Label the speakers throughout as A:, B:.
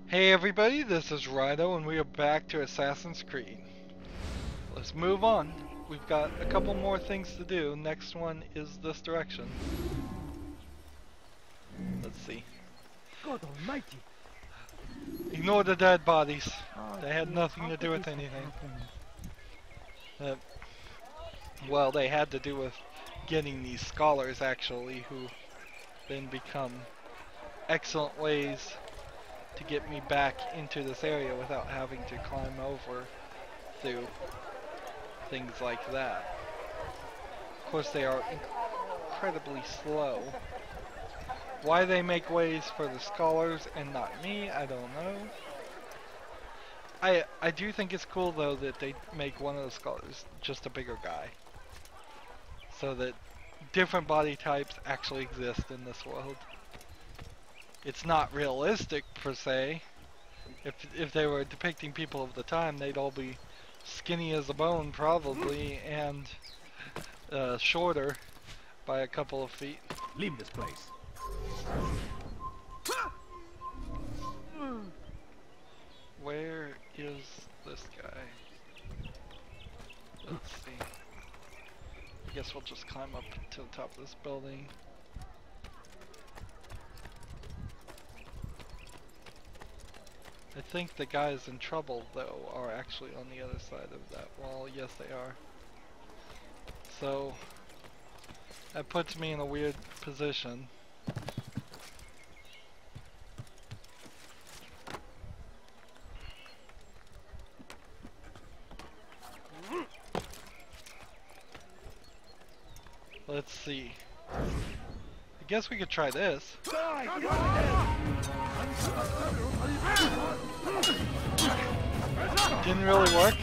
A: Hey everybody, this is Rydo and we are back to Assassin's Creed. Let's move on. We've got a couple more things to do. Next one is this direction. Let's see.
B: God Almighty!
A: Ignore the dead bodies. They had nothing to do with anything. Well, they had to do with getting these scholars actually, who then become excellent ways to get me back into this area without having to climb over through things like that. Of course, they are incredibly slow. Why they make ways for the scholars and not me, I don't know. I do think it's cool though that they make one of the scholars just a bigger guy, so that different body types actually exist in this world. It's not realistic per se. If they were depicting people of the time, they'd all be skinny as a bone probably, and shorter by a couple of feet.
B: Leave this place.
A: Where is this guy? Let's see. I guess we'll just climb up to the top of this building. I think the guys in trouble, though, are actually on the other side of that wall. Yes, they are. So, that puts me in a weird position. Let's see. I guess we could try this. Didn't really work.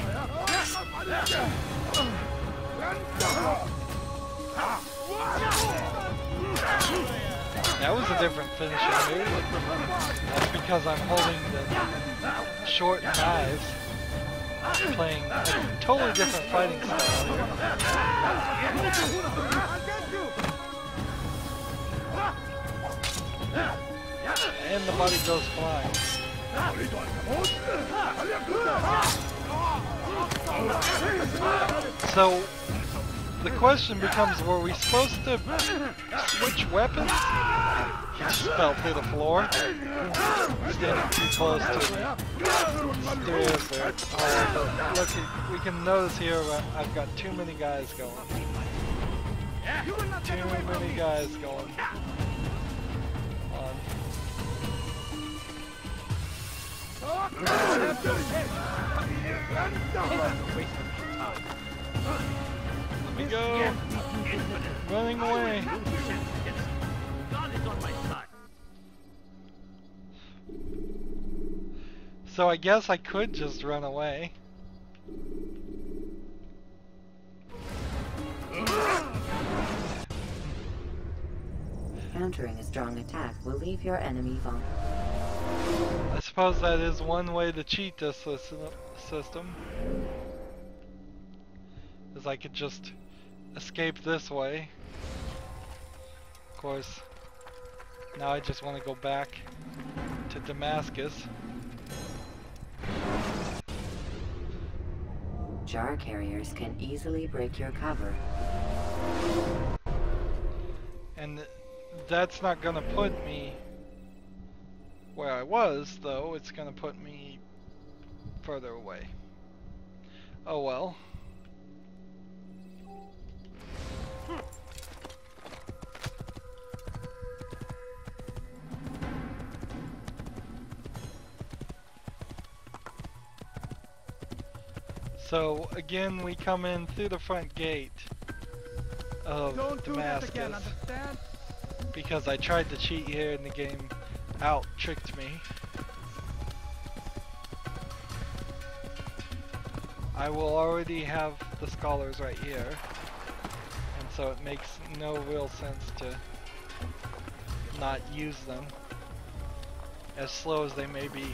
A: That was a different finishing move. That's because I'm holding the short knives, playing a totally different fighting style here. And the body goes flying. So the question becomes, were we supposed to switch weapons? He just fell through the floor. Standing too close to the stairs there. Oh, look, we can notice here I've got too many guys going. Too many guys going. Let me go. Running away. So I guess I could just run away.
C: Countering a strong attack will leave your enemy vulnerable.
A: I suppose that is one way to cheat this system. Is I could just escape this way. Of course, now I just want to go back to Damascus.
C: Jar carriers can easily break your cover.
A: And that's not gonna put me where I was, though. It's gonna put me further away. Oh well. So again, we come in through the front gate of Damascus, because I tried to cheat here and the game out-tricked me. I will already have the scholars right here, and so it makes no real sense to not use them, as slow as they may be.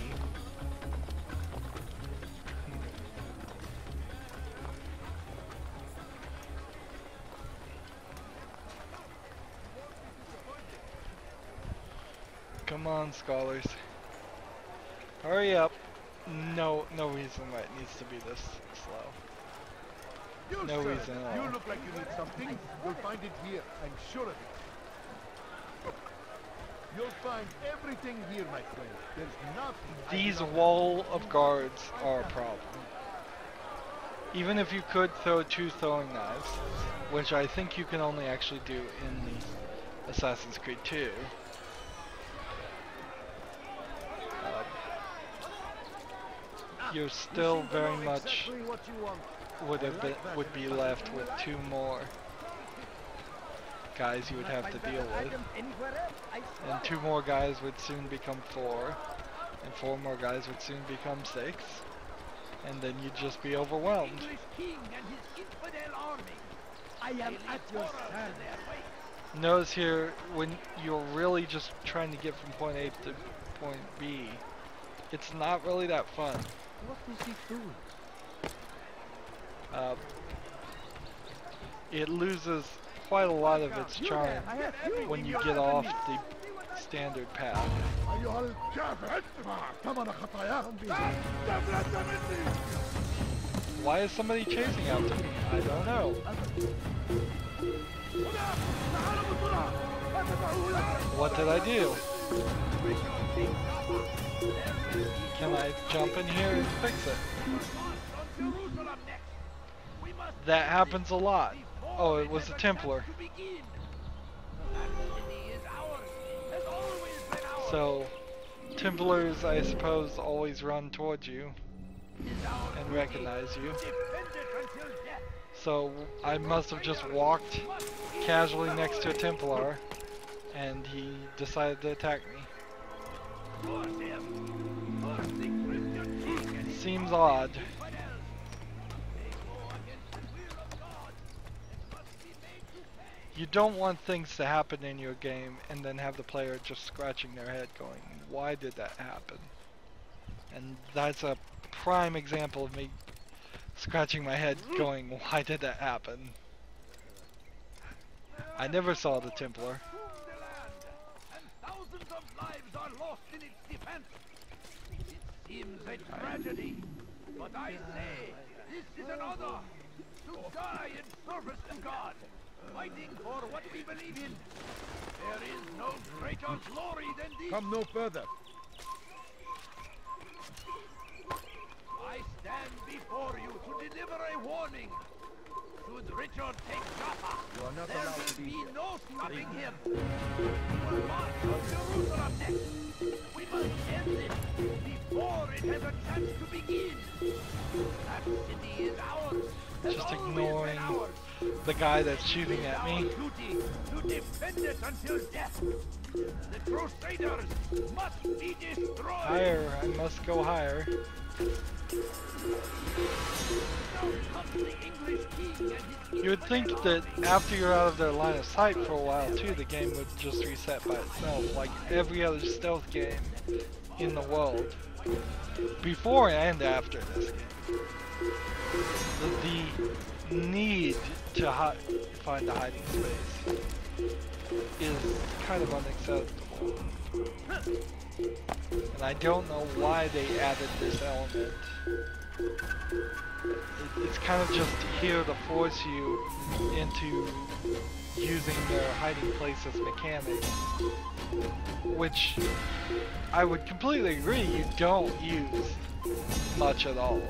A: Come on, scholars. Hurry up. No reason why it needs to be this slow.
B: You,
A: No
B: sir,
A: reason at all.
B: you look like you need something. You'll find it here. I'm sure of it. You'll find everything here, my friend. There's nothing.
A: These wall of guards are a problem. Even if you could throw 2 throwing knives, which I think you can only actually do in the Assassin's Creed 2. You're still very much would be left with 2 more guys you would have to deal with, and 2 more guys would soon become 4, and 4 more guys would soon become 6, and then you'd just be overwhelmed.
B: I am at your service.
A: Notice here, when you're really just trying to get from point A to point B, it's not really that fun.
B: What is he doing?
A: It loses quite a lot of its charm when you get off the standard path. Why is somebody chasing after me? I don't know. What did I do? Can I jump in here and fix it? That happens a lot. Oh, it was a Templar. So, Templars, I suppose, always run towards you and recognize you. So, I must have just walked casually next to a Templar, and he decided to attack me. Seems odd. You don't want things to happen in your game and then have the player just scratching their head going, why did that happen? And that's a prime example of me scratching my head going, why did that happen? I never saw the Templar.
D: Seems a tragedy, but I say, this is an honor to die in service to God, fighting for what we believe in. There is no greater glory than this.
B: Come no further.
D: I stand before you to deliver a warning. Should Richard take Jaffa,
B: You are not
D: there
B: allowed
D: will
B: to be
D: be
B: here.
D: no stopping him. We will march on Jerusalem next. We must end it before it has a chance to begin. That city is ours. Has
A: Just
D: always
A: ignoring
D: been ours.
A: the guy that's shooting
D: It is
A: at
D: our
A: me.
D: duty to defend it until death. The Crusaders must be destroyed.
A: Higher, I must go higher. You would think that after you're out of their line of sight for a while too, the game would just reset by itself, like every other stealth game in the world. Before and after this game. The need to find a hiding space is kind of unacceptable. And I don't know why they added this element. It's kind of just here to force you into using their hiding places mechanic, which I would completely agree you don't use much at all.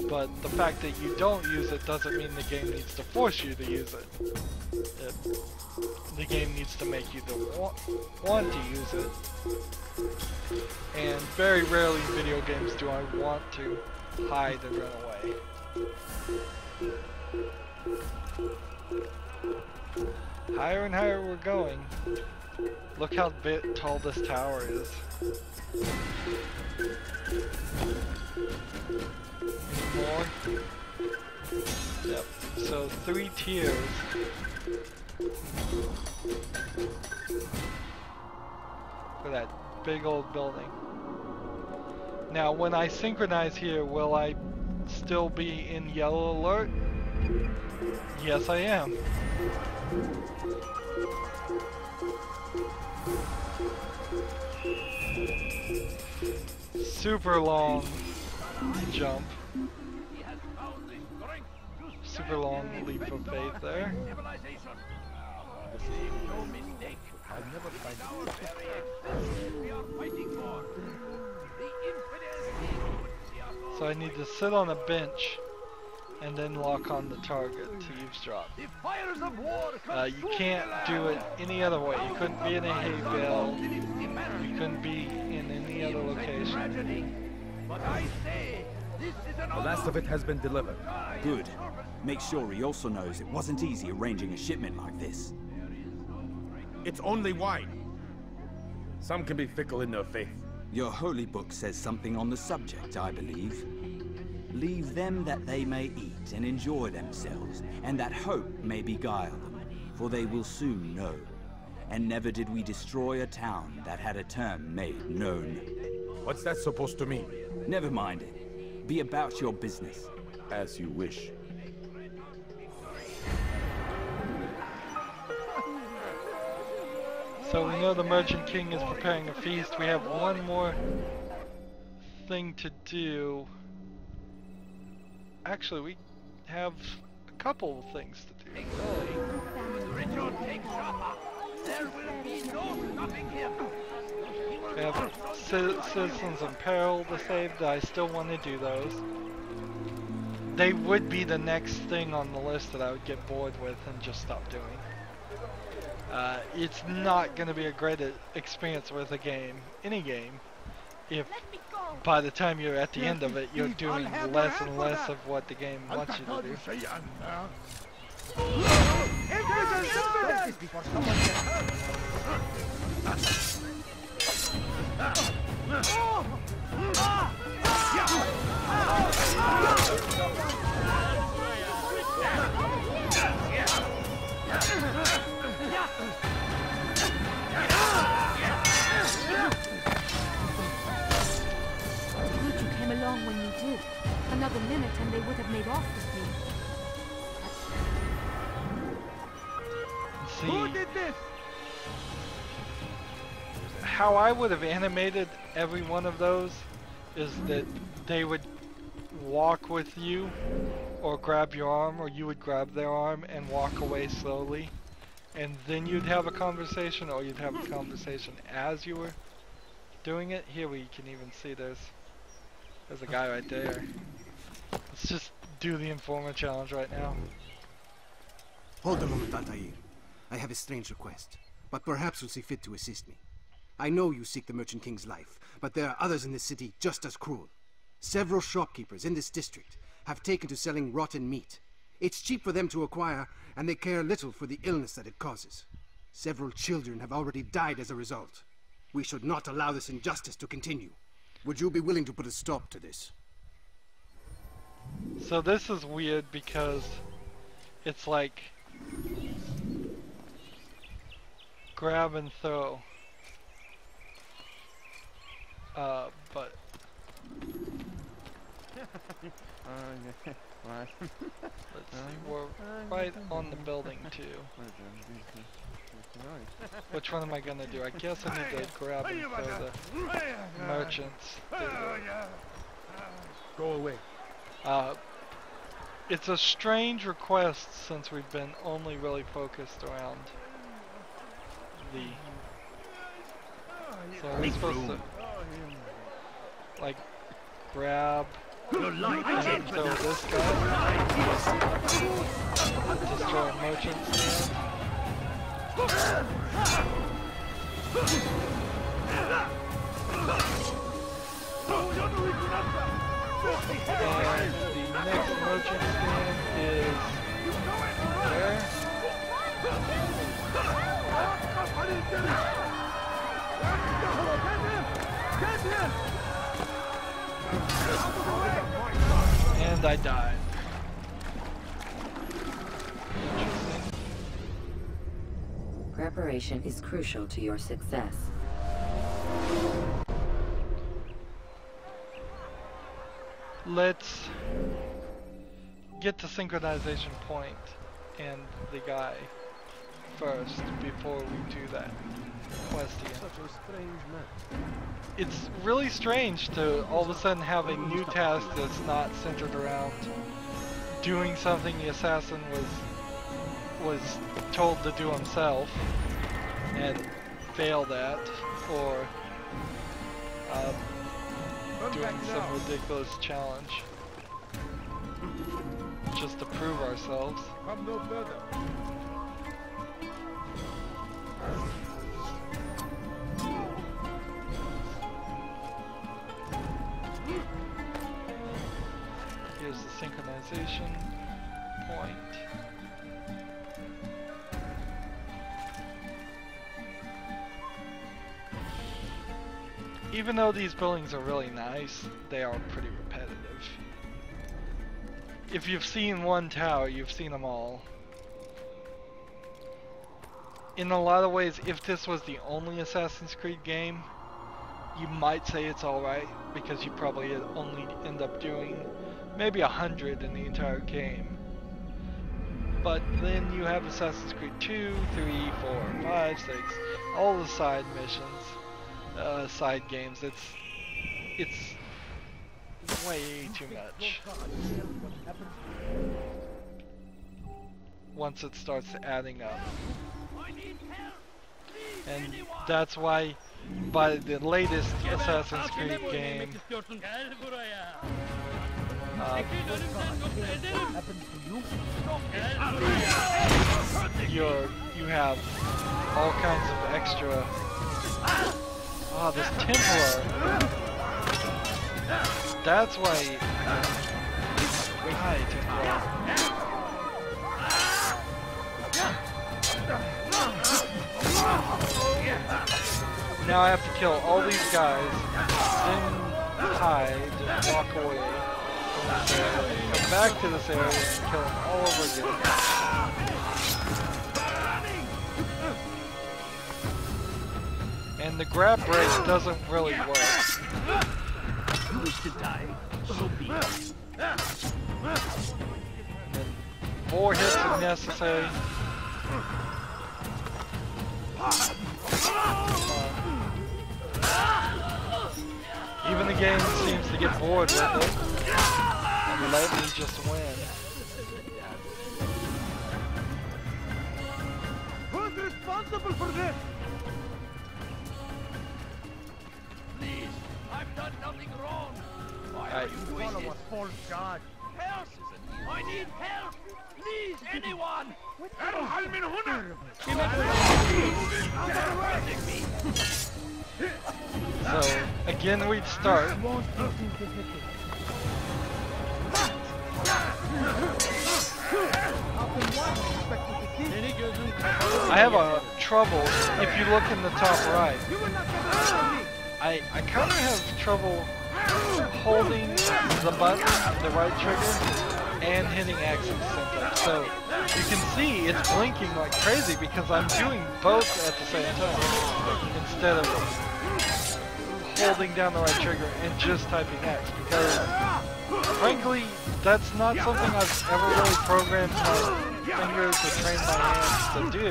A: But the fact that you don't use it doesn't mean the game needs to force you to use it. The game needs to make you want to use it. And very rarely in video games do I want to hide and run away. Higher and higher we're going. Look how tall this tower is. More? Yep. So 3 tiers. For that big old building. Now when I synchronize here, will I still be in yellow alert? Yes, I am. super long jump.
D: He has found the strength to
A: Super
D: stand
A: long
D: in
A: leap of
D: defense
A: faith there.
D: civilization. Make no mistake.
B: I'll never find
D: Our very existence we are fighting for. The infidels puts the authority.
A: So I need to sit on a bench and then lock on the target to eavesdrop.
D: The fires of war
A: You can't do it any other way. You couldn't be in a hay bale. You couldn't be in any other location.
D: But I say, this is an
E: The last of it has been delivered.
F: Good. Make sure he also knows it wasn't easy arranging a shipment like this.
E: It's only wine. Some can be fickle in their faith.
F: Your holy book says something on the subject, I believe. Leave them that they may eat and enjoy themselves, and that hope may beguile them, for they will soon know. And never did we destroy a town that had a term made known.
E: What's that supposed to mean?
F: Never mind it. Be about your business.
E: As you wish.
A: So we know the Merchant King is preparing a feast. We have one more thing to do. Actually, we have a couple of things to do, really.
D: Richard takes Jaffa. There will be no stopping him.
A: We have Citizens in Peril to save. I still want to do those. They would be the next thing on the list that I would get bored with and just stop doing. It's not going to be a great experience with a game, any game, if by the time you're at the end of it, you're doing less and less of what the game wants you to do.
G: Good you came along when you did. Another minute and they would have made off with me.
A: See,
B: Who did this?
A: how I would have animated every one of those is that they would walk with you or grab your arm, or you would grab their arm and walk away slowly, and then you'd have a conversation, or you'd have a conversation as you were doing it. Here we can even see there's a guy right there. Let's just do the Informer challenge right now.
H: Hold a moment, Altair. I have a strange request, but perhaps you'll see fit to assist me. I know you seek the Merchant King's life, but there are others in this city just as cruel. Several shopkeepers in this district have taken to selling rotten meat. It's cheap for them to acquire, and they care little for the illness that it causes. Several children have already died as a result. We should not allow this injustice to continue. Would you be willing to put a stop to this?
A: So this is weird because it's like grab and throw. But let's see, we're right on the building too. Which one am I gonna do? I guess I need to grab and throw the merchants.
B: Go away.
A: It's a strange request since we've been only really focused around the... So are we supposed to like grab and throw this guy? Destroy a merchant stand? And the next merchant stand is there. And I died. Interesting.
C: Preparation is crucial to your success.
A: Let's get to synchronization point and the guy first before we do that. questing.
H: Such a strange man.
A: It's really strange to all of a sudden have a new task that's not centered around doing something the assassin was told to do himself and failed at, or doing some ridiculous challenge just to prove ourselves.
B: Come no further.
A: Here's the synchronization point. Even though these buildings are really nice, they are pretty repetitive. If you've seen one tower, you've seen them all. In a lot of ways, if this was the only Assassin's Creed game, you might say it's alright, because you probably only end up doing maybe 100 in the entire game. But then you have Assassin's Creed 2, 3, 4, 5, 6, all the side missions, side games. It's way too much. Once it starts adding up. And that's why by the latest Assassin's Creed game, you have all kinds of extra. Ah, this Templar. That's why. Hi, Templar. Now I have to kill all these guys, then hide and walk away from this area, and come back to this area and kill them all over again. And the grab break doesn't really work.
D: You wish to die? So be it.
A: And 4 hits if necessary. Even the game seems to get bored with it and let me just win.
B: Who's responsible for this?
D: Please, I've done nothing wrong. Why are you doing
B: Follow
D: this?
B: a false god.
D: Help! I need help! Please, anyone!
A: So, again we'd start. I have a trouble, if you look in the top right, I kind of have trouble holding the button, the right trigger, and hitting X at the same time. So you can see it's blinking like crazy because I'm doing both at the same time instead of holding down the right trigger and just typing X, because frankly that's not something I've ever really programmed my fingers to train my hands to do.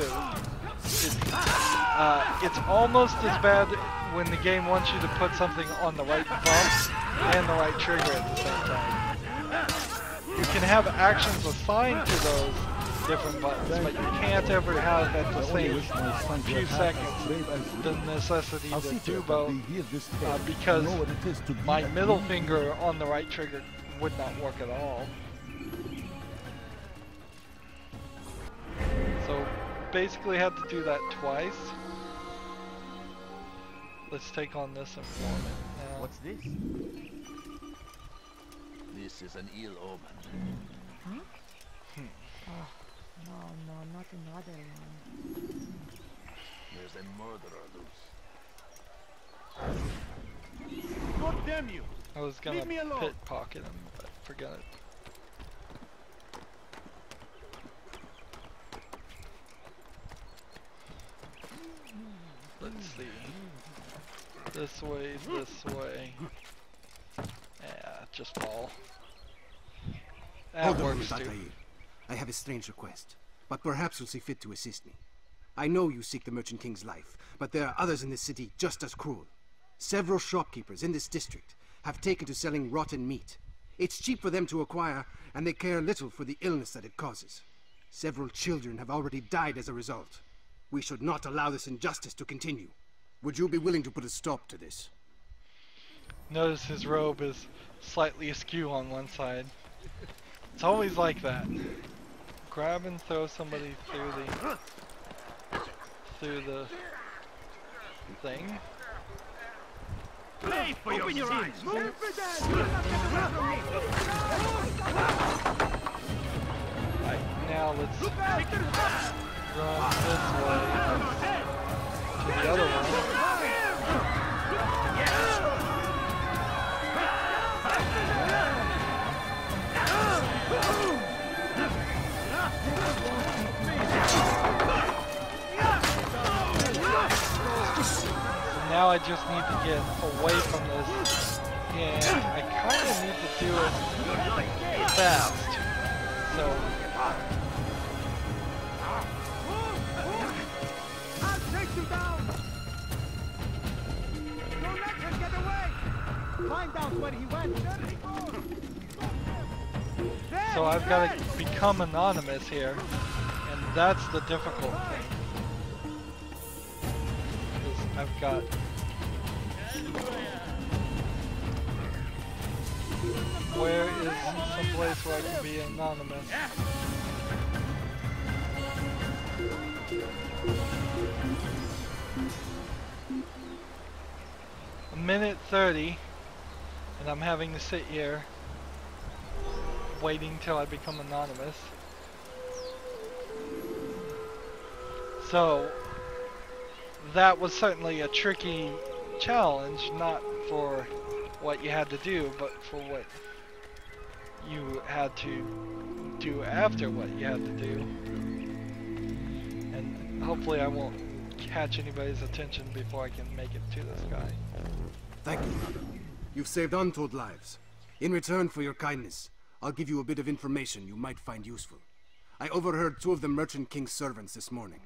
A: It's almost as bad when the game wants you to put something on the right bump and the right trigger at the same time. You can have actions assigned to those different buttons, but you can't ever have at the same few seconds the necessity to do both, because my middle finger on the right trigger would not work at all. So basically had to do that twice. Let's take on this informant now.
D: What's this? This is an ill omen.
G: Huh? Oh, no, not another one.
D: There's a murderer loose.
B: God damn you!
A: I was gonna
B: Leave me alone.
A: pickpocket him, but forget it. Let's see. This way. Yeah, just fall. That
H: Hold on,
A: works too.
H: Altair. I have a strange request, but perhaps you'll see fit to assist me. I know you seek the Merchant King's life, but there are others in this city just as cruel. Several shopkeepers in this district have taken to selling rotten meat. It's cheap for them to acquire, and they care little for the illness that it causes. Several children have already died as a result. We should not allow this injustice to continue. Would you be willing to put a stop to this?
A: Notice his robe is slightly askew on one side. It's always like that. Grab and throw somebody through the thing.
D: Play for open your eyes!
A: Right, now let's run this way to the other one. Now I just need to get away from this, and I kind of need to do it fast. So
D: I'll take you down! Don't let him get away! Find out where he went!
A: so I've got to become anonymous here, and that's the difficult thing. Because I've got where is some place where I can be anonymous? A minute 30, and I'm having to sit here waiting till I become anonymous. So that was certainly a tricky challenge, not for what you had to do, but for what you had to do after what you had to do. And hopefully I won't catch anybody's attention before I can make it to this guy.
H: Thank you, brother. You've saved untold lives. In return for your kindness, I'll give you a bit of information you might find useful. I overheard 2 of the Merchant King's servants this morning.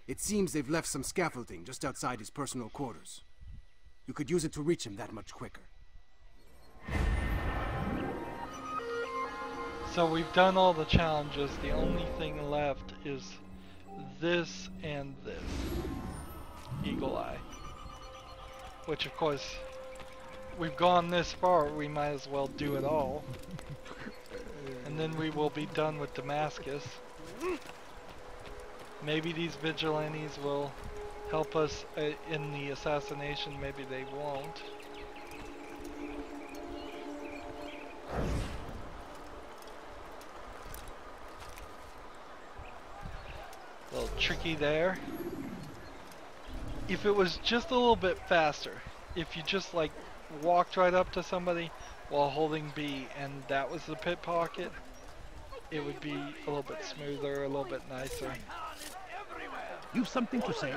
H: It seems they've left some scaffolding just outside his personal quarters. You could use it to reach him that much quicker.
A: So we've done all the challenges. The only thing left is this and this. Eagle Eye. Which of course, we've gone this far, we might as well do it all. And then we will be done with Damascus. Maybe these vigilantes will help us in the assassination, maybe they won't. A little tricky there. If it was just a little bit faster, if you just like walked right up to somebody while holding B and that was the pit pocket, it would be a little bit smoother, a little bit nicer.
D: You've something to say?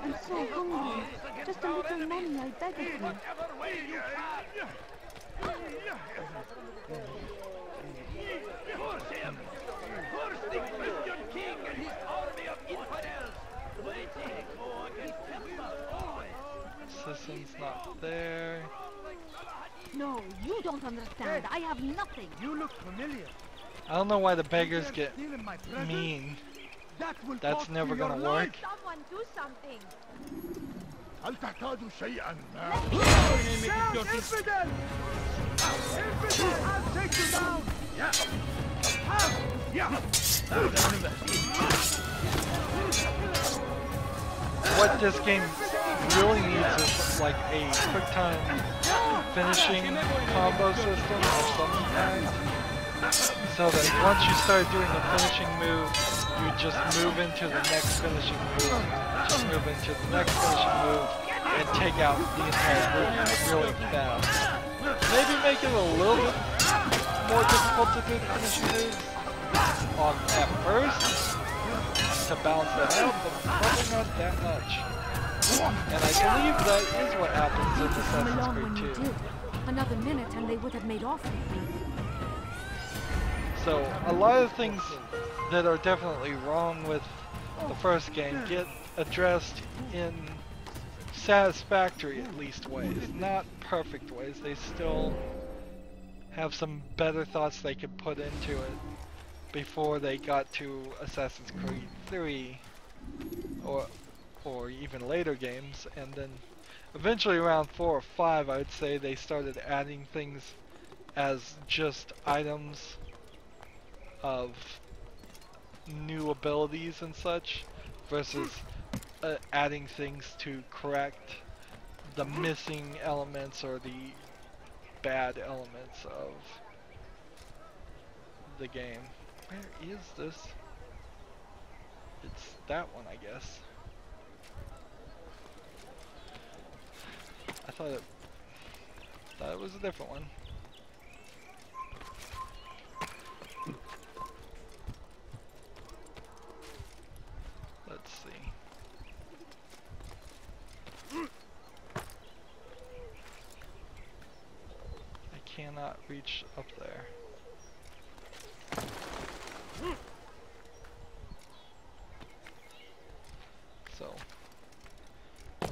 G: I'm so hungry. Just a little money, I beg of you.
D: Curse him! Curse the Christian king and his army of infidels! Waiting against temples always!
A: Assistant's not there.
G: No, you don't understand. I have nothing.
D: You look familiar.
A: I don't know why the beggars get
D: Stealing my presents?
A: mean.
D: That will
A: That's
D: cost
A: never
D: you your
A: gonna
D: life.
A: work.
G: Someone do something.
B: هل تحتاج شيئا ما؟
D: Down, infidel! Infidel, I'll take you down!
A: What this game really needs is like a quick time finishing combo system of some kind. So that once you start doing the finishing move, you just move into the next finishing move, just move into the next finishing move, and take out the entire movement really fast. Maybe make it a little bit more difficult to do the finishing moves at first, to balance that out, but probably not that much. And I believe that is what happens in Assassin's Creed 2.
G: Another minute and they would have made off with me.
A: So a lot of things that are definitely wrong with the first game get addressed in satisfactory, at least, ways. Not perfect ways. They still have some better thoughts they could put into it before they got to Assassin's Creed 3 or even later games, and then eventually around 4 or 5 I would say they started adding things as just items of new abilities and such versus adding things to correct the missing elements or the bad elements of the game. Where is this? It's that one, I guess. I thought it was a different one. Let's see. I cannot reach up there. So,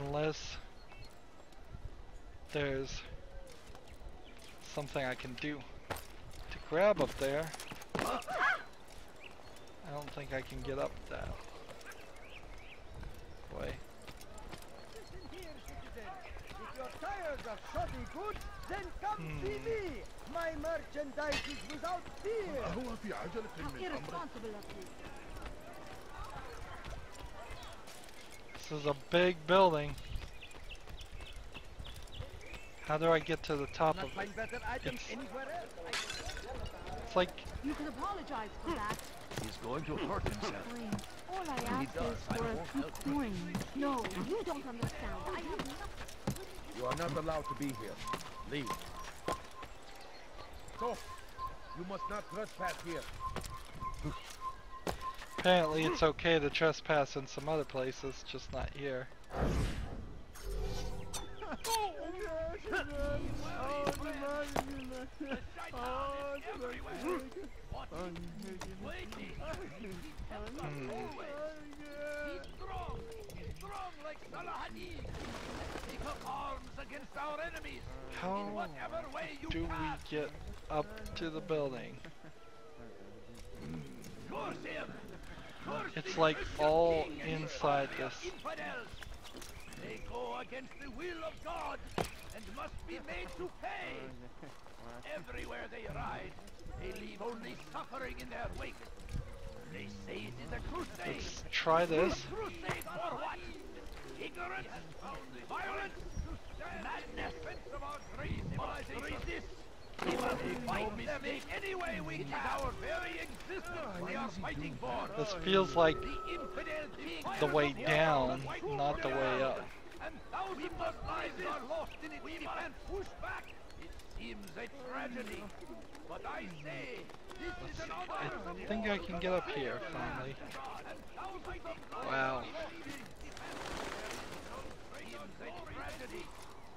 A: unless there's something I can do to grab up there, I don't think I can get up that way.
I: If you're tired of shoddy goods, then come see me. My merchandise is without fear.
G: How irresponsible of you.
A: This is a big building. How do I get to the top of it? It's like...
G: You can apologize for that.
D: He's going to hurt himself.
G: Coins. All I asked is for a few coins. No, you don't understand. I have nothing.
B: You are not allowed to be here. Leave. So, you must not trespass here.
A: Apparently it's okay to trespass in some other places, just not here. How do we get up to the building? It's like all inside this.
D: They go against the will of God and must be made to pay. Everywhere they ride, they leave only suffering in their wake. They say it is a crusade.
A: Let's try this.
D: Crusade for what? Ignorance, violence, madness. Of our great civilization. We must fight them in any way we can. Our very existence we are fighting for.
A: This feels like the way down, not the way up.
D: And thousands of lives are lost in it. We must push back. It seems a tragedy, but I say this is an honor.
A: I think I can get up here finally. Wow.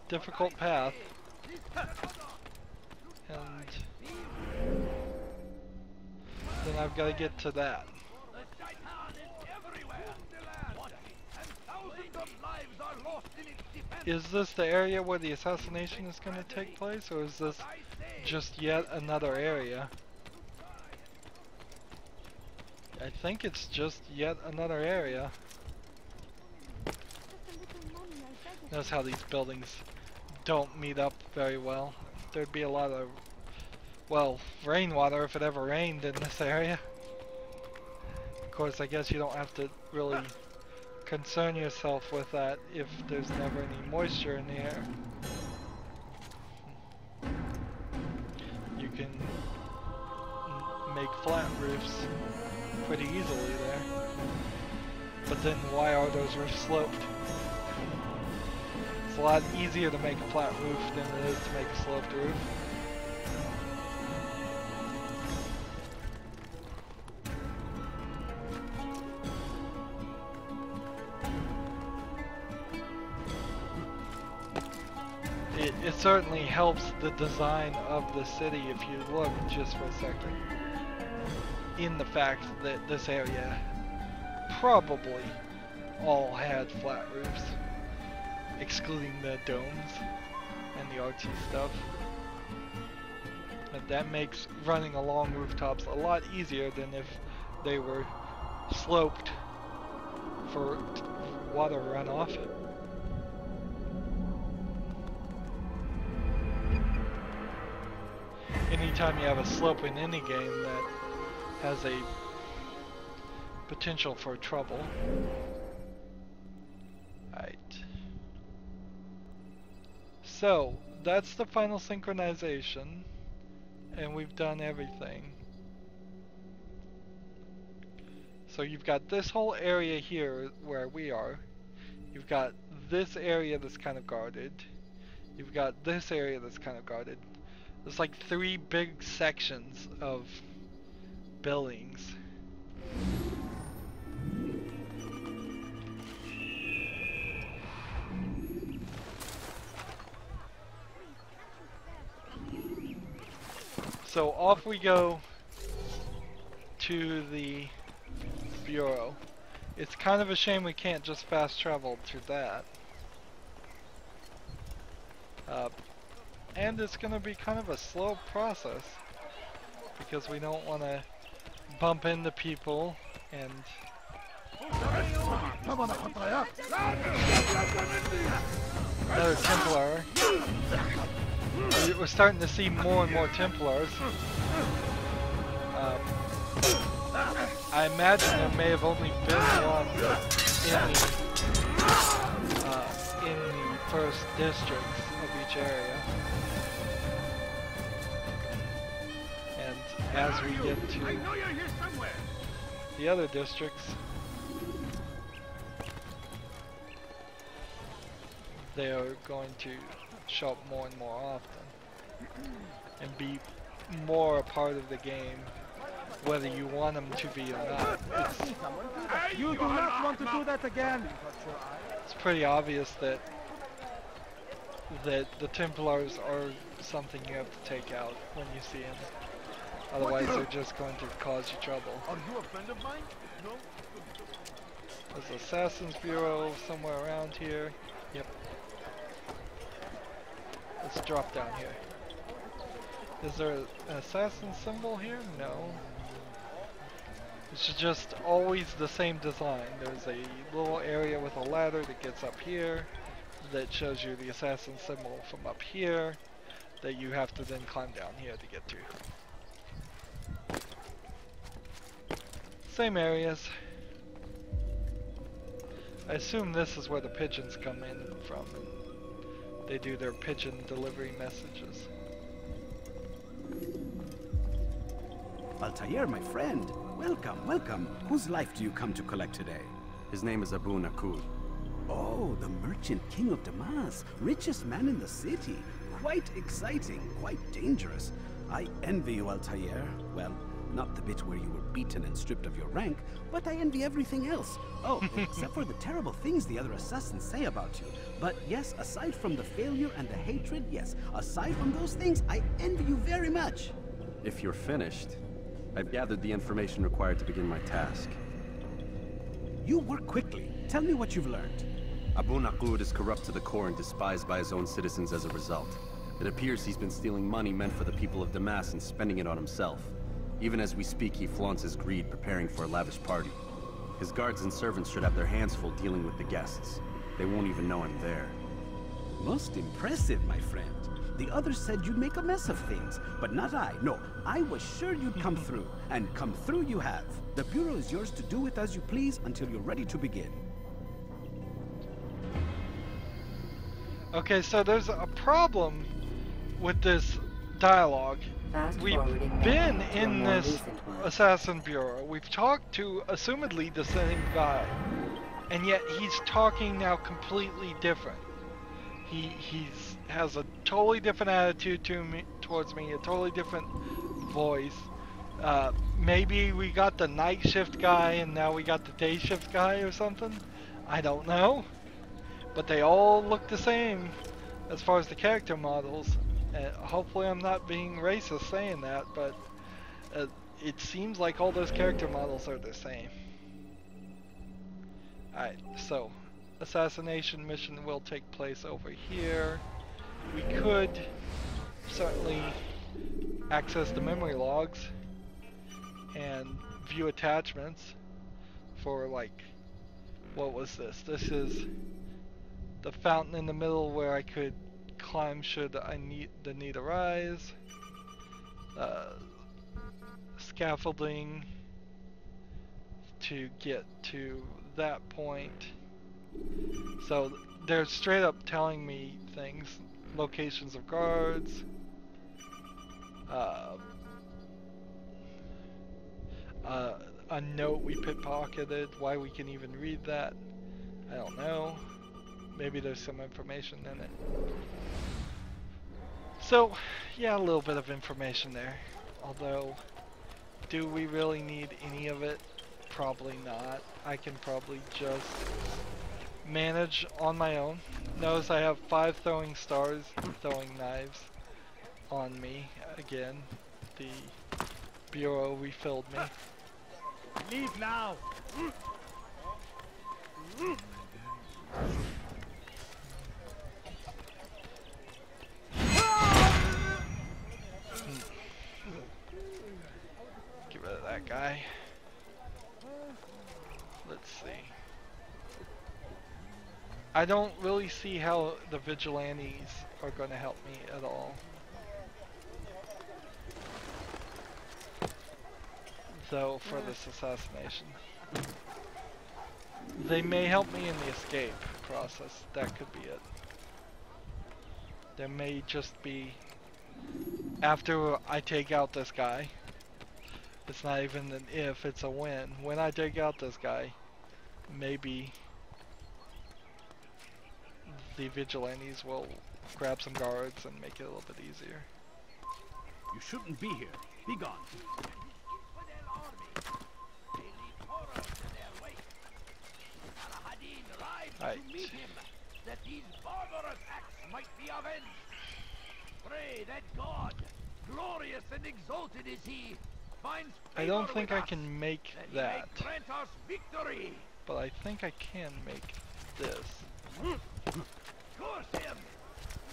A: Difficult path. And then I've got to get to that. Is this the area where the assassination is going to take place, or is this just yet another area? I think it's just yet another area. Notice how these buildings don't meet up very well. There'd be a lot of, well, rainwater if it ever rained in this area. Of course, I guess you don't have to really concern yourself with that if there's never any moisture in the air. You can make flat roofs pretty easily there. But then why are those roofs sloped? It's a lot easier to make a flat roof than it is to make a sloped roof. It it certainly helps the design of the city if you look just for a second. In the fact that this area probably all had flat roofs, excluding the domes and the artsy stuff. And that makes running along rooftops a lot easier than if they were sloped for water runoff. Anytime you have a slope in any game that has a potential for trouble. Right. So, that's the final synchronization, and we've done everything. So you've got this whole area here where we are. You've got this area that's kind of guarded. You've got this area that's kind of guarded. There's like 3 big sections of buildings. So off we go to the Bureau. It's kind of a shame we can't just fast travel to that. And it's going to be kind of a slow process because we don't want to bump into people and another Templar. We're starting to see more and more Templars. I imagine there may have only been one in the first districts of each area. And as we get to the other districts, they are going to show up more and more often and be more a part of the game, whether you want them to be or not.
I: You do not want to do that again.
A: It's pretty obvious that the Templars are something you have to take out when you see them. Otherwise, they're just going to cause you trouble.
B: Are you a friend of mine? No.
A: There's Assassin's Bureau somewhere around here. Yep. Let's drop down here. Is there an assassin symbol here? No. It's just always the same design. There's a little area with a ladder that gets up here that shows you the assassin symbol from up here that you have to then climb down here to get to. Same areas. I assume this is where the pigeons come in from. They do their pigeon delivery messages.
F: Altair, my friend. Welcome, welcome. Whose life do you come to collect today?
J: His name is Abu Nakud.
F: Oh, the merchant king of Damas. Richest man in the city. Quite exciting, quite dangerous. I envy you, Altair. Well, not the bit where you were beaten and stripped of your rank, but I envy everything else. Oh, except for the terrible things the other assassins say about you. But yes, aside from the failure and the hatred, yes, aside from those things, I envy you very much.
J: If you're finished, I've gathered the information required to begin my task.
F: You work quickly. Tell me what you've learned.
J: Abu Nakud is corrupt to the core and despised by his own citizens as a result. It appears he's been stealing money meant for the people of Damas and spending it on himself. Even as we speak, he flaunts his greed, preparing for a lavish party. His guards and servants should have their hands full dealing with the guests. They won't even know I'm there.
F: Most impressive, my friend. The others said you'd make a mess of things, but not I. No, I was sure you'd come through, and come through you have. The Bureau is yours to do with as you please until you're ready to begin.
A: Okay, so there's a problem with this dialogue. We've been in this Assassin Bureau. We've talked to, assumedly, the same guy. And yet he's talking now completely different. He has a totally different attitude towards me, a totally different voice. Maybe we got the night shift guy and now we got the day shift guy or something. I don't know. But they all look the same. as far as the character models, hopefully I'm not being racist saying that, but it seems like all those character models are the same. Alright, so assassination mission will take place over here. We could certainly access the memory logs and view attachments for, like, what was this? This is the fountain in the middle where I could climb should the need arise. Scaffolding to get to that point. So they're straight up telling me things. Locations of guards. A note we pickpocketed. Why we can even read that, I don't know. Maybe there's some information in it. So, yeah, a little bit of information there. Although, do we really need any of it? Probably not. I can probably just manage on my own. Notice I have 5 throwing stars, throwing knives on me. Again, the bureau refilled me.
B: Leave now!
A: Get rid of that guy. Let's see. I don't really see how the vigilantes are going to help me at all. Though for this assassination. They may help me in the escape process. That could be it. There may just be, after I take out this guy, it's not even an if, it's a when. When I take out this guy, maybe the vigilantes will grab some guards and make it a little bit easier.
E: You shouldn't be here. Be gone.
A: Right.
D: That these barbarous acts might be avenged. Pray that God, glorious and exalted is He, finds
A: I don't
D: favor
A: think
D: with
A: I
D: us,
A: can make
D: that
A: that,
D: He may grant us victory.
A: but I think I can make this.
D: Curse him!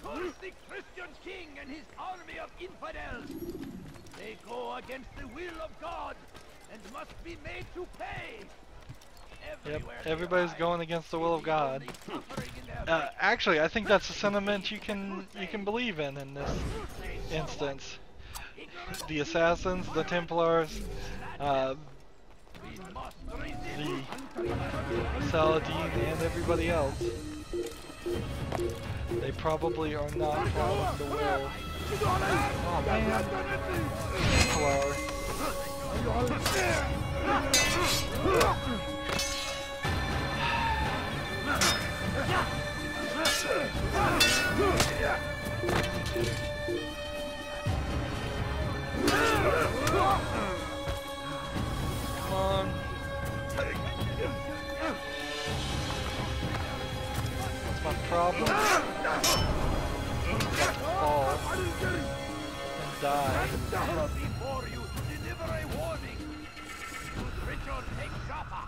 D: Curse the Christian king and his army of infidels! They go against the will of God and must be made to pay.
A: Yep, everybody's going against the will of God. Actually, I think that's a sentiment you can believe in this instance. The assassins, the Templars, the Saladin, and everybody else. They probably are not following the will. Oh man, Templar. Come on. What's my problem? Fall and die.
D: Before you to deliver a warning. Richard, take Jaffa.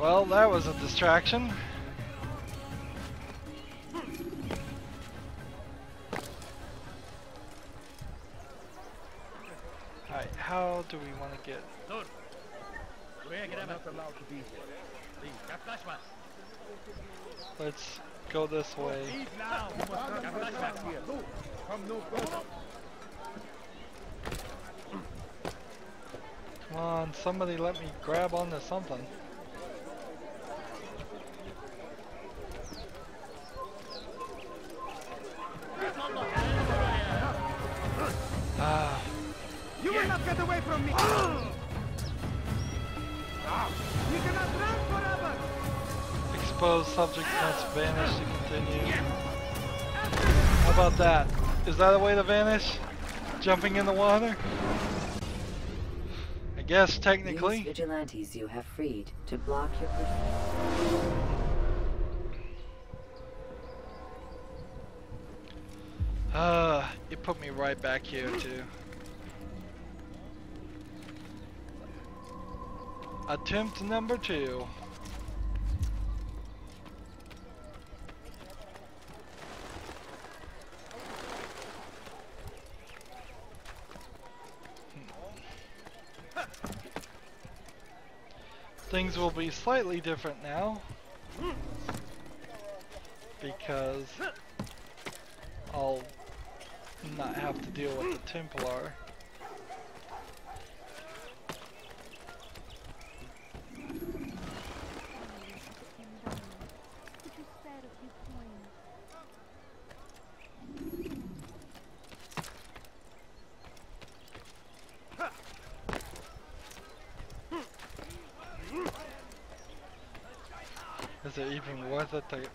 A: Well, that was a distraction. Alright, how do we want to get... Let's go this way. Come on, somebody let me grab onto something. Ah.
I: from me. We cannot run forever.
A: Exposed subject must vanish to continue. How about that? Is that a way to vanish? Jumping in the water? I guess
C: Use
A: technically.
C: vigilantes you have freed to block your pursuit.
A: You put me right back here too. Attempt number 2. Things will be slightly different now because I'll not have to deal with the Templar. Is it even worth it to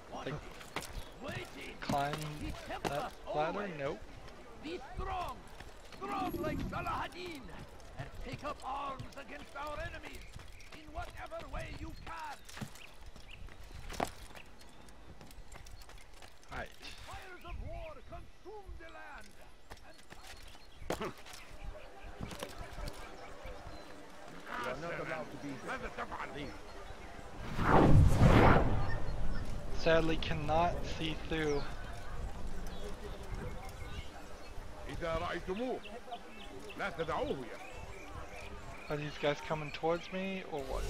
A: climb that ladder? Nope.
D: Be strong, strong like Salahadin, and take up arms against our enemies in whatever way you can.
A: Alright.
D: Fires of war consume the land.
B: You are not allowed to be here.
A: Sadly cannot see through.
B: إذا رأيتموه لا تدعوه يا.
A: Are these guys coming towards me or what?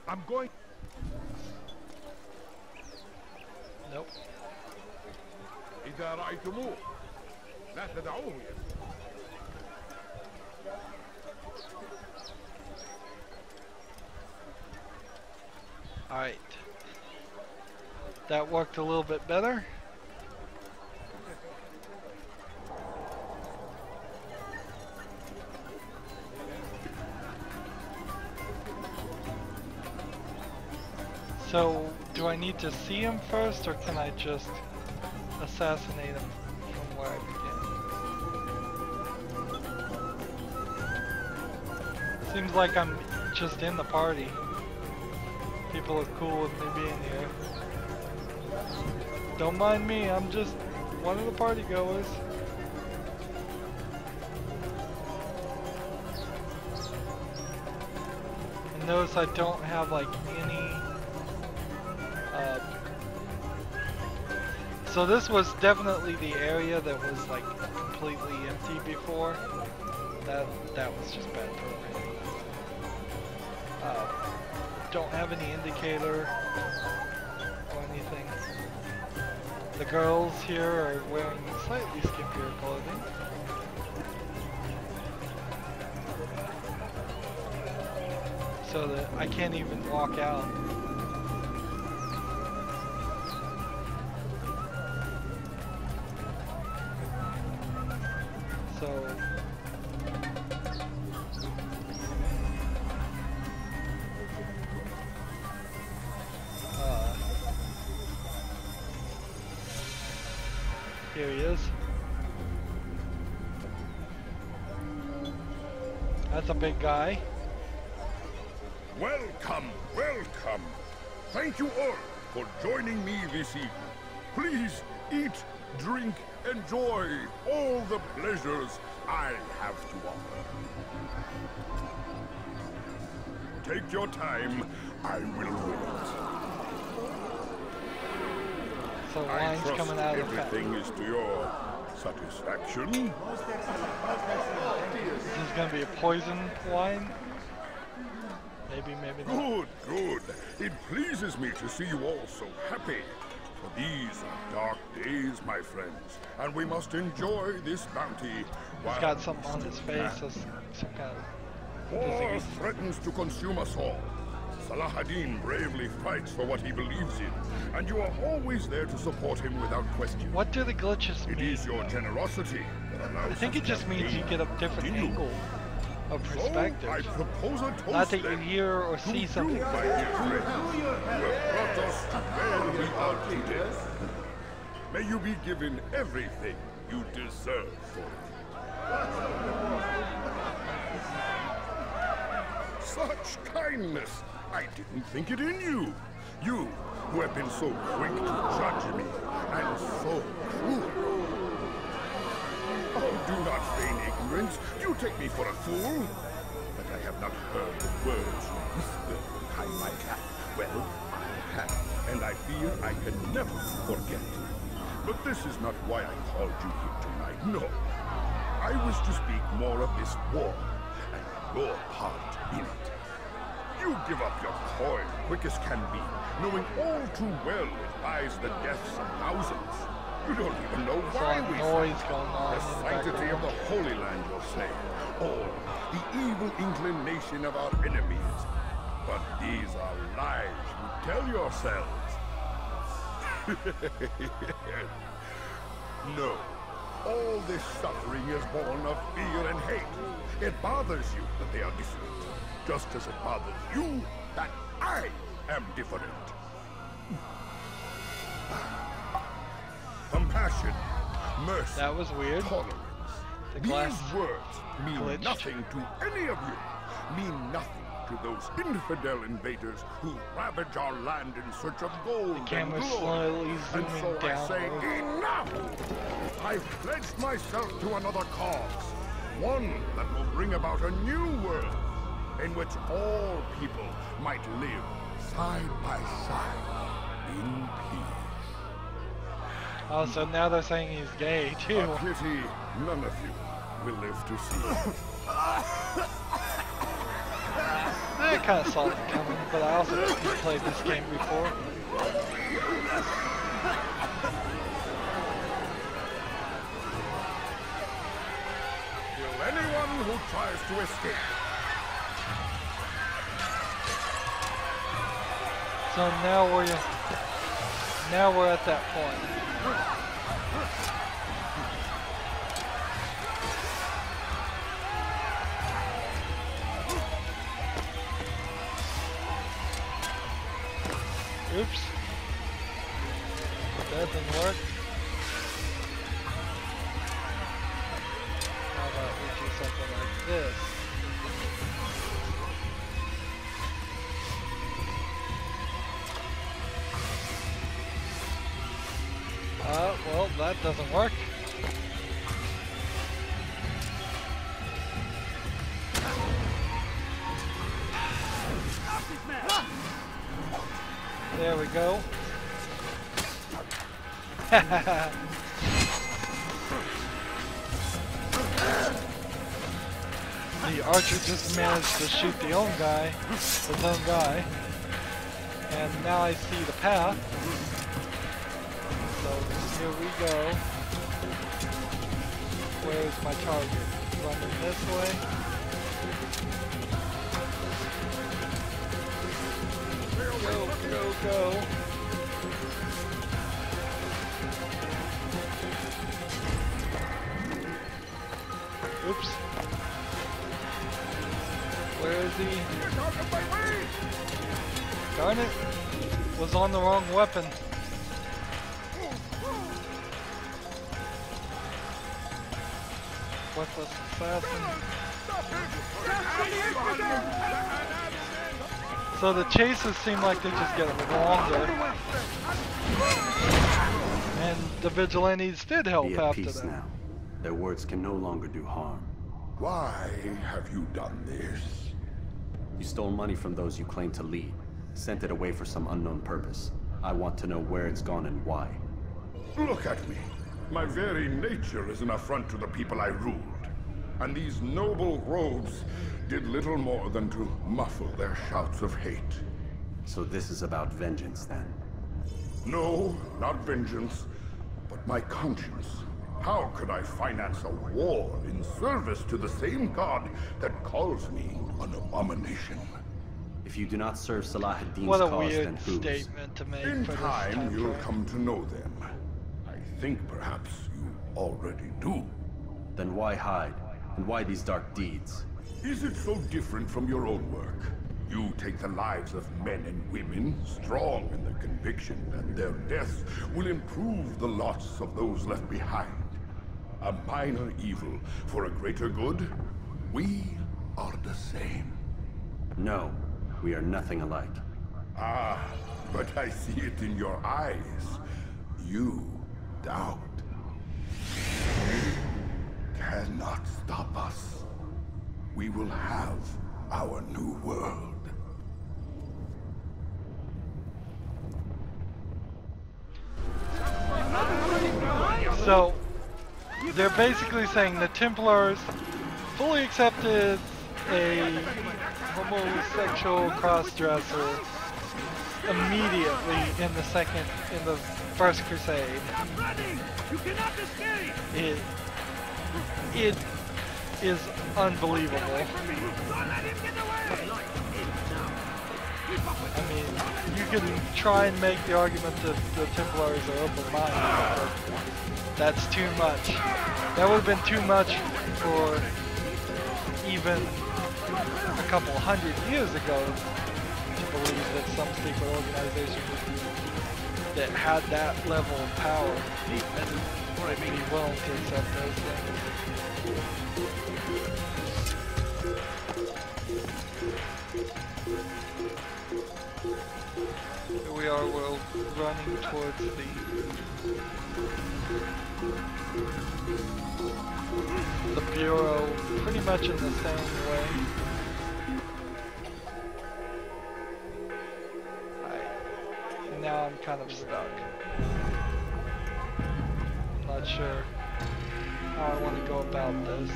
B: I'm going.
A: Nope.
B: إذا رأيتموه لا تدعوه يا.
A: Alright. That worked a little bit better. So, do I need to see him first, or can I just assassinate him from where I begin? Seems like I'm just in the party. People are cool with me being here. Don't mind me, I'm just one of the party goers. And notice I don't have like any so this was definitely the area that was like completely empty before. That was just bad programming. Don't have any indicator or anything. The girls here are wearing slightly skimpier clothing. So that I can't even walk out. So here he is. That's a big guy.
K: Welcome, welcome. Thank you all for joining me this evening. Please eat, drink, enjoy all the pleasures I have to offer. Take your time, I will wait.
A: So wine's coming out of the pack.
K: Everything is to your satisfaction.
A: This is gonna be a poison wine? Maybe, maybe not.
K: Good, good. It pleases me to see you all so happy. For these are dark days, my friends, and we must enjoy this bounty while
A: He's got something on his face, that's some kind of
K: war
A: disease.
K: threatens to consume us all. Salahadin bravely fights for what he believes in, and you are always there to support him without question.
A: What do the glitches mean?
K: It is your generosity that allows
A: I think
K: us
A: it just
K: to
A: means you
K: gain
A: get a different
K: continue.
A: angle. a
K: So,
A: perspective.
K: I propose a toast
A: Not that you
K: then.
A: hear or
K: To
A: see
K: you,
A: something.
K: my dear friends, who have brought us to where we are today. May you be given everything you deserve for it. Such kindness! I didn't think it in you. You, who have been so quick to judge me, and so cruel. Oh, do not feign ignorance. You take me for a fool. But I have not heard the words you whispered behind my back. Well, I have, and I fear I can never forget. But this is not why I called you here tonight. No. I wish to speak more of this war, and your part in it. You give up your coin quick as can be, knowing all too well it buys the deaths of thousands. You don't even know why we
A: noise going on.
K: the sanctity of the Holy Land, you'll say, or the evil inclination of our enemies. But these are lies you tell yourselves. No, all this suffering is born of fear and hate. It bothers you that they are different, just as it bothers you that I am different. Compassion, mercy,
A: That was weird.
K: tolerance.
A: The
K: These
A: glass
K: words mean
A: glitched.
K: nothing to any of you. Mean nothing to those infidel invaders who ravage our land in search of gold and
A: camera's
K: glory.
A: slowly
K: And
A: zooming
K: so I say,
A: downward.
K: enough! I've pledged myself to another cause. One that will bring about a new world in which all people might live side by side in peace.
A: Oh, so now they're saying he's gay too.
K: A pity none of you will live to see it.
A: I kind of saw it coming, but I also played this game before.
K: Will anyone who tries to escape?
A: So now we're at that point. Oops. That didn't work. How about we do something like this? Well, that doesn't work. There we go. The archer just managed to shoot his own guy. And now I see the path. So here we go. Where's my target? Running this way. Go, go, go. Oops. Where is he? Darn it. Was on the wrong weapon. Worthless assassin. So the chases seem like they just get longer. And the vigilantes did help
J: Be at
A: after
J: peace
A: that.
J: now. Their words can no longer do harm.
K: Why have you done this?
J: You stole money from those you claim to lead, sent it away for some unknown purpose. I want to know where it's gone and why.
K: Look at me. My very nature is an affront to the people I ruled. And these noble robes did little more than to muffle their shouts of hate.
J: So this is about vengeance, then?
K: No, not vengeance, but my conscience. How could I finance a war in service to the same god that calls me an abomination?
J: If you do not serve Salah ad-Din's
A: What a
J: cause, then
A: weird
J: whose?
A: statement to make
K: In
A: for this
K: time,
A: time
K: you'll
A: frame.
K: come to know them. I think perhaps you already do.
J: Then why hide? And why these dark deeds?
K: Is it so different from your own work? You take the lives of men and women, strong in the conviction that their deaths will improve the lots of those left behind. A minor evil for a greater good? We are the same.
J: No, we are nothing alike.
K: Ah, but I see it in your eyes. You doubt. You cannot stop us. We will have our new world.
A: So, they're basically saying the Templars fully accepted a homosexual cross-dresser immediately in the First Crusade. It is unbelievable. I mean, you can try and make the argument that the Templars are open-minded, but that's too much. That would have been too much for even a couple hundred years ago to believe that some secret organization that had that level of power would be willing to accept those things. Here we are, we're running towards the Bureau, pretty much in the same way. Now I'm kind of stuck. I'm not sure how I want to go about this.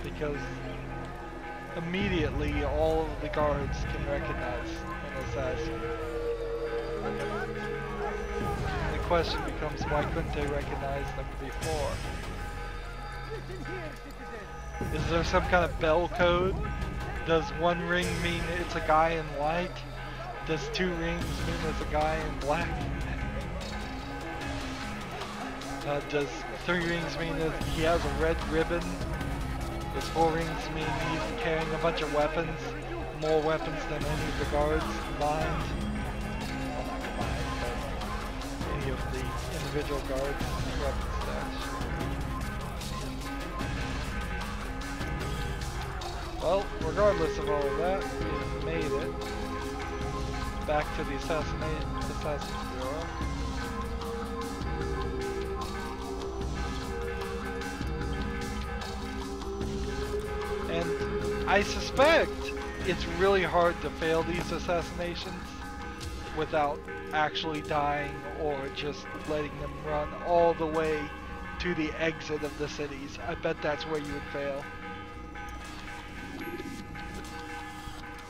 A: Because immediately all of the guards can recognize an assassin. The question becomes, why couldn't they recognize them before? Is there some kind of bell code? Does one ring mean it's a guy in white? Does two rings mean it's a guy in black? Does three rings mean that he has a red ribbon? Does four rings mean he's carrying a bunch of weapons? More weapons than any of the guards combined? Any of the individual guards' weapon stash. Well, regardless of all of that, we've made it back to the Assassin's Bureau. And I suspect it's really hard to fail these assassinations without actually dying or just letting them run all the way to the exit of the cities. I bet that's where you would fail.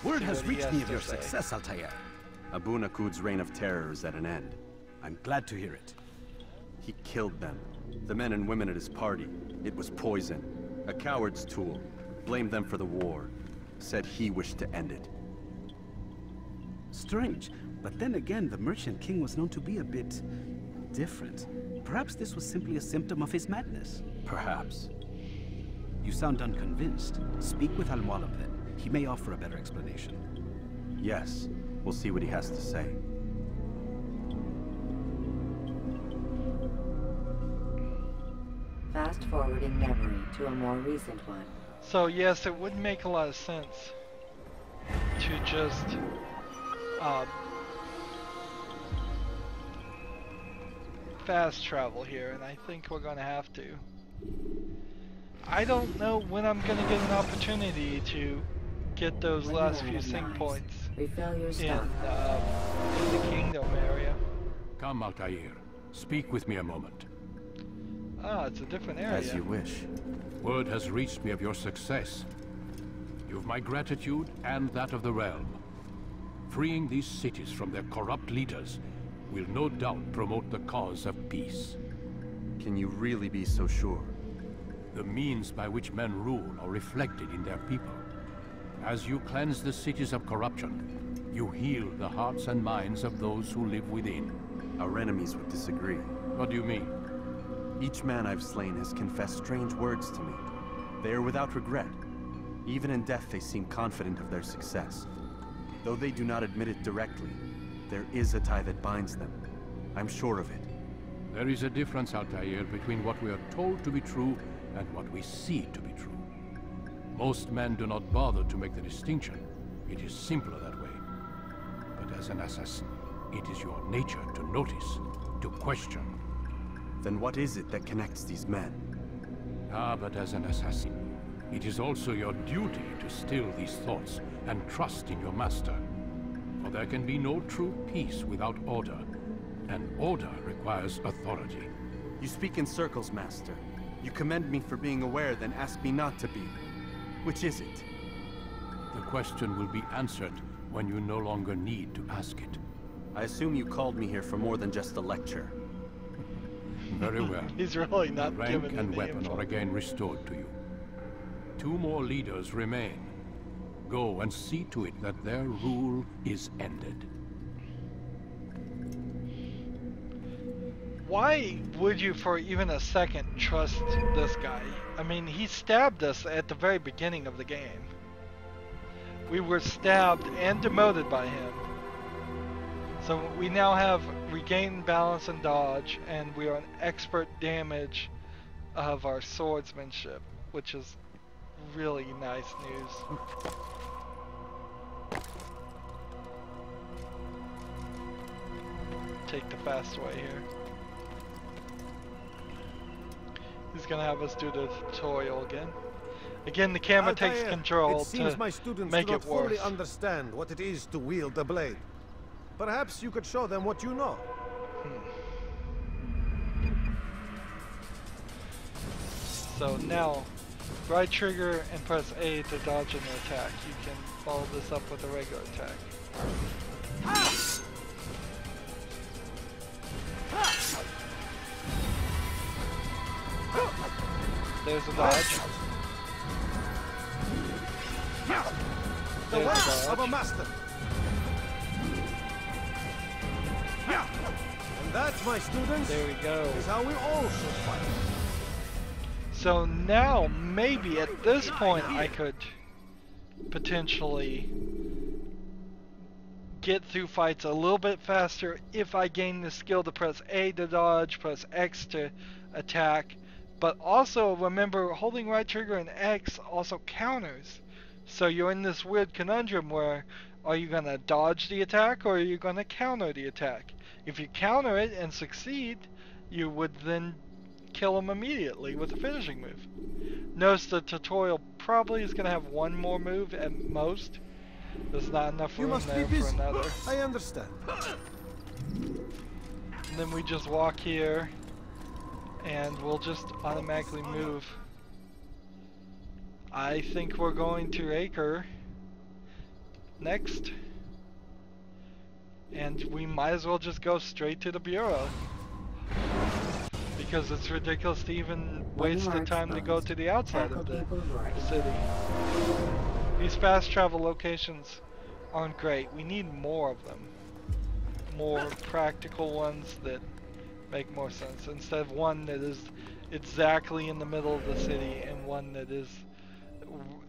F: Word has reached me of your success, Altair.
J: Abu Nakud's reign of terror is at an end.
F: I'm glad to hear it.
J: He killed them. The men and women at his party. It was poison. A coward's tool. Blamed them for the war. Said he wished to end it.
F: Strange, but then again, the Merchant King was known to be a bit different. Perhaps this was simply a symptom of his madness.
J: Perhaps.
F: You sound unconvinced. Speak with Al-Mualim then. He may offer a better explanation.
J: Yes, we'll see what he has to say.
C: Fast forwarding memory to a more recent one.
A: So yes, it would make a lot of sense to just fast travel here, and I think we're gonna have to. I don't know when I'm gonna get an opportunity to get those last few sync points in the Kingdom area.
L: Come, Altair. Speak with me a moment.
A: Ah, it's a different area.
J: As you wish.
L: Word has reached me of your success. You've my gratitude and that of the realm. Freeing these cities from their corrupt leaders will no doubt promote the cause of peace.
J: Can you really be so sure?
L: The means by which men rule are reflected in their people. As you cleanse the cities of corruption, you heal the hearts and minds of those who live within.
J: Our enemies would disagree.
L: What do you mean?
J: Each man I've slain has confessed strange words to me. They are without regret. Even in death they seem confident of their success. Though they do not admit it directly, there is a tie that binds them. I'm sure of it.
L: There is a difference, Altair, between what we are told to be true and what we see to be true. Most men do not bother to make the distinction. It is simpler that way. But as an assassin, it is your nature to notice, to question.
J: Then what is it that connects these men?
L: Ah, but as an assassin, it is also your duty to still these thoughts and trust in your master. For there can be no true peace without order, and order requires authority.
J: You speak in circles, Master. You commend me for being aware, then ask me not to be. Which is it?
L: The question will be answered when you no longer need to ask it.
J: I assume you called me here for more than just a lecture.
L: Very well.
A: He's really not
L: Rank
A: giving
L: and
A: any
L: weapon
A: info.
L: are again restored to you. 2 more leaders remain. Go and see to it that their rule is ended.
A: Why would you for even a second trust this guy? I mean, he stabbed us at the very beginning of the game. We were stabbed and demoted by him. So we now have regained balance and dodge, and we are an expert damage of our swordsmanship, which is really nice news. Take the fast way here. He's gonna have us do the tutorial again. Again, the camera takes
B: Altair,
A: control
B: it seems
A: to
B: my students
A: make
B: do not
A: it worse.
B: fully understand what it is to wield a blade. Perhaps you could show them what you know.
A: So now, right trigger and press A to dodge an attack. You can follow this up with a regular attack. There's a dodge.
B: The
A: There's
B: way
A: a
B: of a
A: dodge.
B: master. And that, my students,
A: There we go.
B: is how we all should fight.
A: So now, maybe at this point, I could potentially get through fights a little bit faster if I gain the skill to press A to dodge, press X to attack. But also remember, holding right trigger and X also counters. So you're in this weird conundrum where are you going to dodge the attack or are you going to counter the attack? If you counter it and succeed, you would then kill him immediately with a finishing move. Notice the tutorial probably is going to have one more move at most. There's not enough
B: You
A: room
B: must be
A: there for
B: busy.
A: another.
B: I understand.
A: And then we just walk here and we'll just automatically move. I think we're going to Acre next. And we might as well just go straight to the Bureau. Because it's ridiculous to even waste the time to go to the outside of the city. These fast travel locations aren't great. We need more of them. More practical ones that make more sense. Instead of one that is exactly in the middle of the city and one that is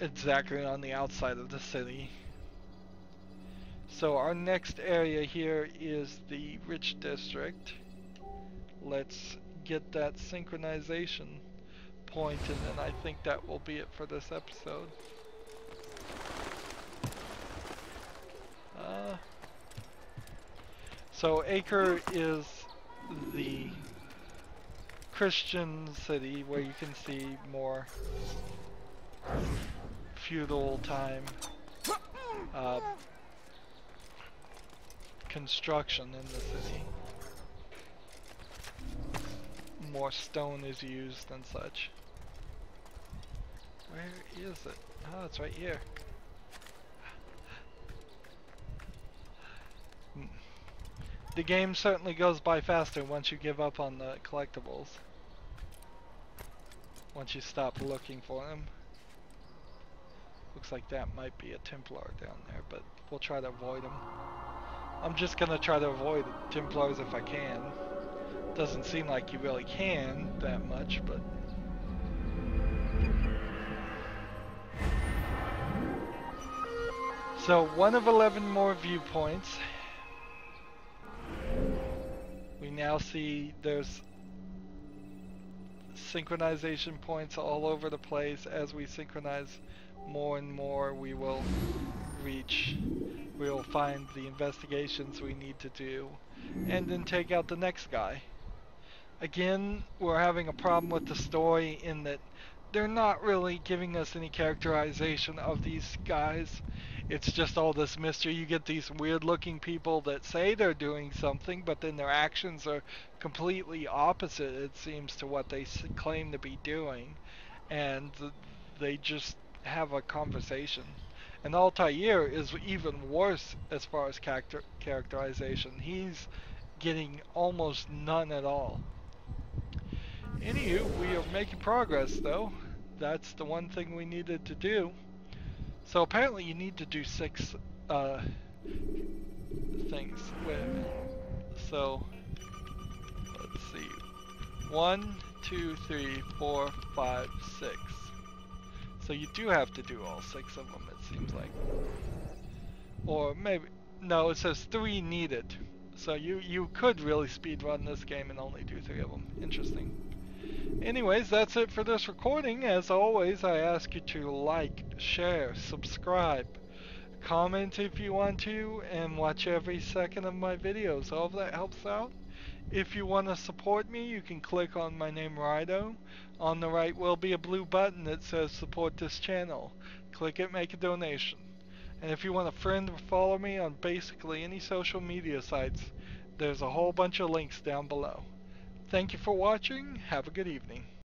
A: exactly on the outside of the city. So our next area here is the Rich District. Let's get that synchronization point, and then I think that will be it for this episode. So Acre is the Christian city where you can see more feudal time construction in the city. More stone is used and such. Where is it? Oh, it's right here. The game certainly goes by faster once you give up on the collectibles. Once you stop looking for them. Looks like that might be a Templar down there, but we'll try to avoid them. I'm just gonna try to avoid Templars if I can. Doesn't seem like you really can that much, but... So, 1 of 11 more viewpoints. We now see there's synchronization points all over the place. As we synchronize more and more, we will find the investigations we need to do, and then take out the next guy. Again, we're having a problem with the story in that they're not really giving us any characterization of these guys. It's just all this mystery. You get these weird looking people that say they're doing something, but then their actions are completely opposite, it seems, to what they claim to be doing. And they just have a conversation. And Altair is even worse as far as characterization. He's getting almost none at all. Anywho, we are making progress though. That's the one thing we needed to do. So apparently you need to do 6 things with. So let's see. 1, 2, 3, 4, 5, 6. So you do have to do all 6 of them, it seems like. Or maybe, no, it says 3 needed. So you could really speedrun this game and only do 3 of them. Interesting. Anyways, that's it for this recording. As always, I ask you to like, share, subscribe, comment if you want to, and watch every second of my videos. All of that helps out. If you want to support me, you can click on my name, Rydo. On the right will be a blue button that says support this channel. Click it, make a donation. And if you want to friend or follow me on basically any social media sites, there's a whole bunch of links down below. Thank you for watching. Have a good evening.